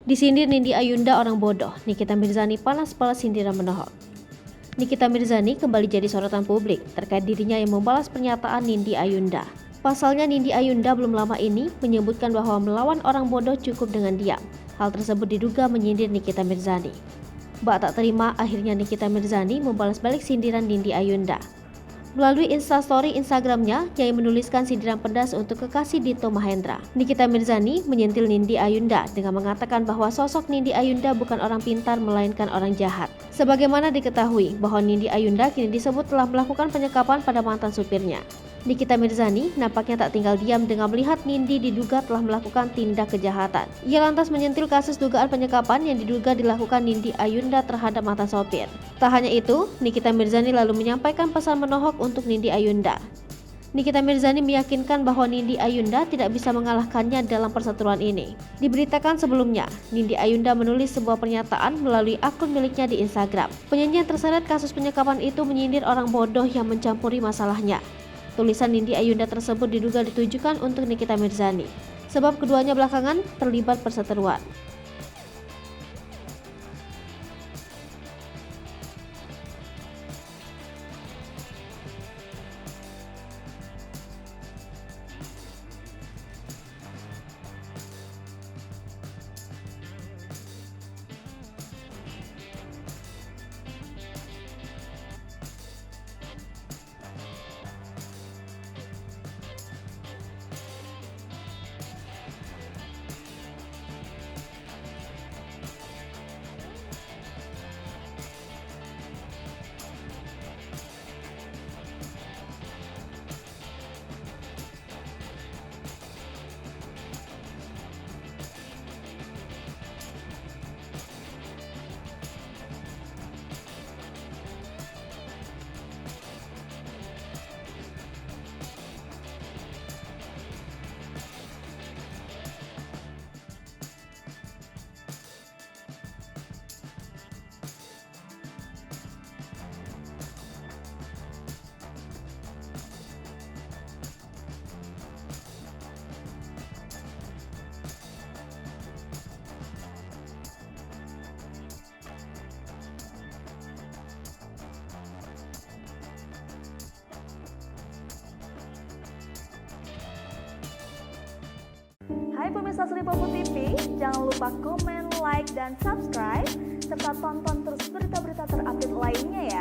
Disindir Nindi Ayunda orang bodoh, Nikita Mirzani panas balas sindiran menohok. Nikita Mirzani kembali jadi sorotan publik terkait dirinya yang membalas pernyataan Nindi Ayunda. Pasalnya Nindi Ayunda belum lama ini menyebutkan bahwa melawan orang bodoh cukup dengan diam. Hal tersebut diduga menyindir Nikita Mirzani. Bak tak terima, akhirnya Nikita Mirzani membalas balik sindiran Nindi Ayunda. Melalui instastory Instagramnya yang menuliskan sindiran pedas untuk kekasih Dito Mahendra, Nikita Mirzani menyentil Nindi Ayunda dengan mengatakan bahwa sosok Nindi Ayunda bukan orang pintar melainkan orang jahat. Sebagaimana diketahui bahwa Nindi Ayunda kini disebut telah melakukan penyekapan pada mantan supirnya. Nikita Mirzani nampaknya tak tinggal diam dengan melihat Nindi diduga telah melakukan tindak kejahatan. Ia lantas menyentil kasus dugaan penyekapan yang diduga dilakukan Nindi Ayunda terhadap mantan sopir. Tak hanya itu, Nikita Mirzani lalu menyampaikan pesan menohok untuk Nindi Ayunda. Nikita Mirzani meyakinkan bahwa Nindi Ayunda tidak bisa mengalahkannya dalam perseteruan ini. Diberitakan sebelumnya, Nindi Ayunda menulis sebuah pernyataan melalui akun miliknya di Instagram. Penyanyi yang terseret kasus penyekapan itu menyindir orang bodoh yang mencampuri masalahnya. Tulisan Nindi Ayunda tersebut diduga ditujukan untuk Nikita Mirzani, sebab keduanya belakangan terlibat perseteruan. Hai pemirsa Sri Popo TV, jangan lupa komen, like, dan subscribe, serta tonton terus berita-berita terupdate lainnya ya.